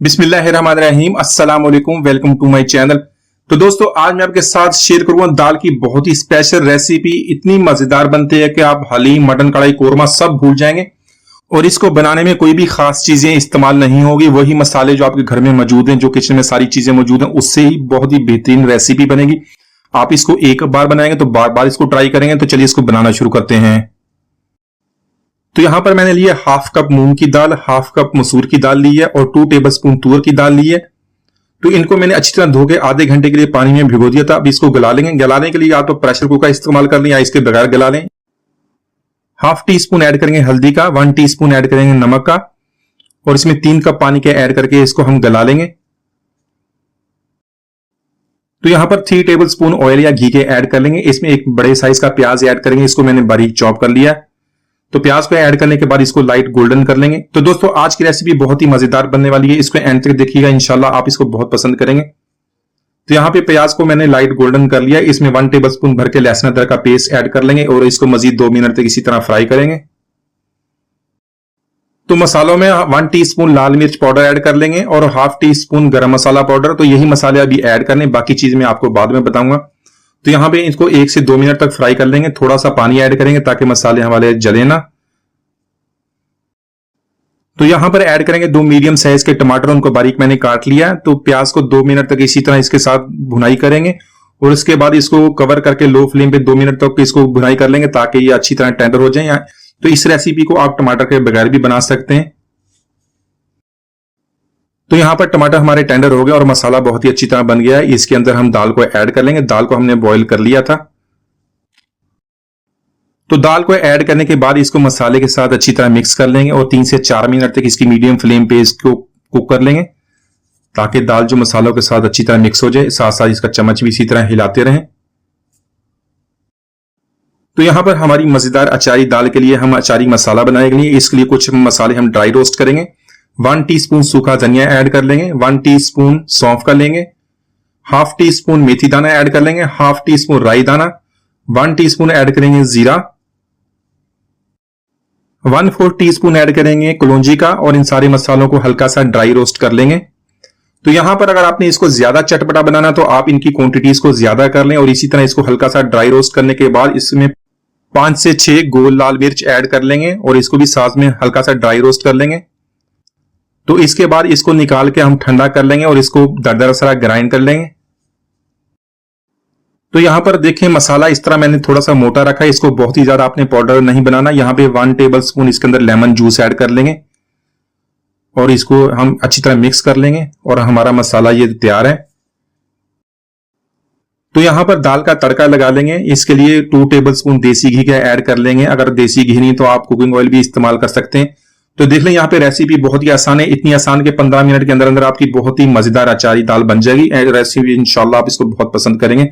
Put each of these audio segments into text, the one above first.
बिस्मिल्लाहिर्रहमानिर्रहीम, अस्सलाम वालेकुम, वेलकम टू माय चैनल। तो दोस्तों, आज मैं आपके साथ शेयर करूंगा दाल की बहुत ही स्पेशल रेसिपी। इतनी मजेदार बनती है कि आप हलीम, मटन, कढ़ाई, कोरमा सब भूल जाएंगे। और इसको बनाने में कोई भी खास चीजें इस्तेमाल नहीं होगी, वही मसाले जो आपके घर में मौजूद हैं, जो किचन में सारी चीजें मौजूद हैं, उससे ही बहुत ही बेहतरीन रेसिपी बनेगी। आप इसको एक बार बनाएंगे तो बार बार इसको ट्राई करेंगे। तो चलिए इसको बनाना शुरू करते हैं। तो यहां पर मैंने लिया हाफ कप मूंग की दाल, हाफ कप मसूर की दाल ली है और 2 टेबलस्पून तुअर की दाल ली है। तो इनको मैंने अच्छी तरह धो के आधे घंटे के लिए पानी में भिगो दिया था। अब इसको गला लेंगे। गलाने के लिए या तो प्रेशर कुकर इस्तेमाल कर लें या इसके बगैर गला लें। हाफ टी स्पून ऐड करेंगे हल्दी का, 1 टीस्पून ऐड करेंगे नमक का और इसमें 3 कप पानी के ऐड करके इसको हम गला लेंगे। तो यहां पर 3 टेबलस्पून ऑयल या घी के ऐड कर लेंगे। इसमें एक बड़े साइज का प्याज ऐड करेंगे, इसको मैंने बारीक चॉप कर लिया। तो प्याज को ऐड करने के बाद इसको लाइट गोल्डन कर लेंगे। तो दोस्तों, आज की रेसिपी बहुत ही मजेदार बनने वाली है, इसको एंड तक देखिएगा, इंशाल्लाह आप इसको बहुत पसंद करेंगे। तो यहाँ पे प्याज को मैंने लाइट गोल्डन कर लिया। इसमें 1 टेबलस्पून भर के लहसुन अदरक का पेस्ट ऐड कर लेंगे और इसको मजीद 2 मिनट तक इसी तरह फ्राई करेंगे। तो मसालों में 1 टीस्पून लाल मिर्च पाउडर ऐड कर लेंगे और हाफ टी स्पून गरम मसाला पाउडर। तो यही मसाले अभी ऐड करने, बाकी चीज मैं आपको बाद में बताऊंगा। तो यहाँ पे इसको 1 से 2 मिनट तक फ्राई कर लेंगे। थोड़ा सा पानी ऐड करेंगे ताकि मसाले हमारे जले ना। तो यहां पर ऐड करेंगे 2 मीडियम साइज के टमाटर, उनको बारीक मैंने काट लिया। तो प्याज को 2 मिनट तक इसी तरह इसके साथ भुनाई करेंगे और उसके बाद इसको कवर करके लो फ्लेम पे 2 मिनट तक इसको भुनाई कर लेंगे ताकि ये अच्छी तरह टेंडर हो जाए। तो इस रेसिपी को आप टमाटर के बगैर भी बना सकते हैं। तो यहां पर टमाटर हमारे टेंडर हो गए और मसाला बहुत ही अच्छी तरह बन गया है। इसके अंदर हम दाल को ऐड कर लेंगे। दाल को हमने बॉईल कर लिया था। तो दाल को ऐड करने के बाद इसको मसाले के साथ अच्छी तरह मिक्स कर लेंगे और 3 से 4 मिनट तक इसकी मीडियम फ्लेम पे इसको कुक कर लेंगे ताकि दाल जो मसालों के साथ अच्छी तरह मिक्स हो जाए। साथ साथ इसका चम्मच भी इसी तरह हिलाते रहें। तो यहां पर हमारी मजेदार अचारी दाल के लिए हम अचारी मसाला बनाने के लिए इसके लिए कुछ मसाले हम ड्राई रोस्ट करेंगे। 1 टीस्पून सूखा धनिया ऐड कर लेंगे, 1 टीस्पून सौंफ कर लेंगे, हाफ टी स्पून मेथी दाना ऐड कर लेंगे, हाफ टी स्पून राई दाना, 1 टीस्पून ऐड करेंगे जीरा, 1/4 टीस्पून ऐड करेंगे कलौंजी का और इन सारे मसालों को हल्का सा ड्राई रोस्ट कर लेंगे। तो यहां पर अगर आपने इसको ज्यादा चटपटा बनाना तो आप इनकी क्वांटिटीज को ज्यादा कर लें और इसी तरह इसको हल्का सा ड्राई रोस्ट करने के बाद इसमें 5 से 6 गोल लाल मिर्च ऐड कर लेंगे और इसको भी साथ में हल्का सा ड्राई रोस्ट कर लेंगे। तो इसके बाद इसको निकाल के हम ठंडा कर लेंगे और इसको दरदरा सा ग्राइंड कर लेंगे। तो यहां पर देखें मसाला इस तरह मैंने थोड़ा सा मोटा रखा है, इसको बहुत ही ज्यादा आपने पाउडर नहीं बनाना। यहां पे 1 टेबलस्पून इसके अंदर लेमन जूस ऐड कर लेंगे और इसको हम अच्छी तरह मिक्स कर लेंगे और हमारा मसाला ये तैयार है। तो यहां पर दाल का तड़का लगा लेंगे। इसके लिए 2 टेबलस्पून देसी घी का ऐड कर लेंगे। अगर देसी घी नहीं तो आप कुकिंग ऑयल भी इस्तेमाल कर सकते हैं। तो देख लें यहाँ पे रेसिपी बहुत ही आसान है, इतनी आसान के 15 मिनट के अंदर अंदर आपकी बहुत ही मजेदार अचारी दाल बन जाएगी। रेसिपी इंशाल्लाह आप इसको बहुत पसंद करेंगे।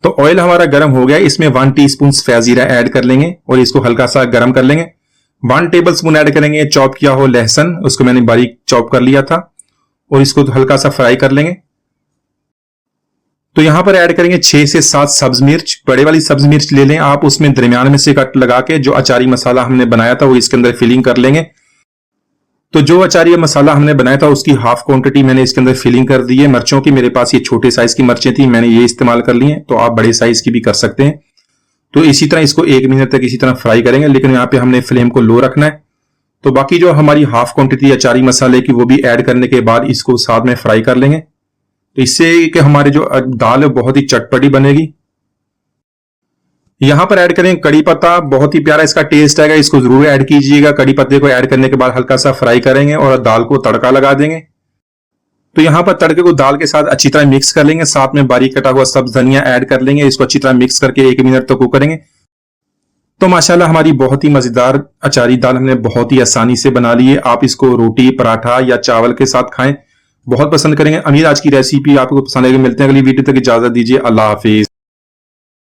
तो ऑयल हमारा गर्म हो गया, इसमें 1 टीस्पून सफेद जीरा ऐड कर लेंगे और इसको हल्का सा गर्म कर लेंगे। 1 टेबलस्पून ऐड करेंगे चॉप किया हो लहसुन, उसको मैंने बारीक चॉप कर लिया था और इसको हल्का सा फ्राई कर लेंगे। तो यहां पर ऐड करेंगे 6 से 7 सब्ज मिर्च, बड़े वाली सब्ज मिर्च ले लें आप, उसमें दरमियान में से कट लगा के जो अचारी मसाला हमने बनाया था वो इसके अंदर फिलिंग कर लेंगे। तो जो अचारी मसाला हमने बनाया था उसकी हाफ क्वांटिटी मैंने इसके अंदर फिलिंग कर दी है मिर्चों की। मेरे पास ये छोटे साइज की मिर्चें थी, मैंने ये इस्तेमाल कर ली हैं, तो आप बड़े साइज की भी कर सकते हैं। तो इसी तरह इसको 1 मिनट तक इसी तरह फ्राई करेंगे, लेकिन यहाँ पे हमने फ्लेम को लो रखना है। तो बाकी जो हमारी हाफ क्वांटिटी अचारी मसाले की वो भी ऐड करने के बाद इसको साथ में फ्राई कर लेंगे। तो इससे कि हमारी जो दाल है बहुत ही चटपटी बनेगी। यहां पर ऐड करें कड़ी पत्ता, बहुत ही प्यारा इसका टेस्ट आएगा, इसको जरूर ऐड कीजिएगा। कड़ी पत्ते को ऐड करने के बाद हल्का सा फ्राई करेंगे और दाल को तड़का लगा देंगे। तो यहां पर तड़के को दाल के साथ अच्छी तरह मिक्स कर लेंगे, साथ में बारीक कटा हुआ सब्ज धनिया ऐड कर लेंगे, इसको अच्छी तरह मिक्स करके 1 मिनट तक कुक करेंगे। तो माशाल्लाह हमारी बहुत ही मजेदार अचारी दाल हमने बहुत ही आसानी से बना ली है। आप इसको रोटी, पराठा या चावल के साथ खाएं, बहुत पसंद करेंगे। उम्मीद आज की रेसिपी आपको पसंद आएगी। मिलते हैं अगली वीडियो तक, इजाजत दीजिए, अल्लाह हाफिज।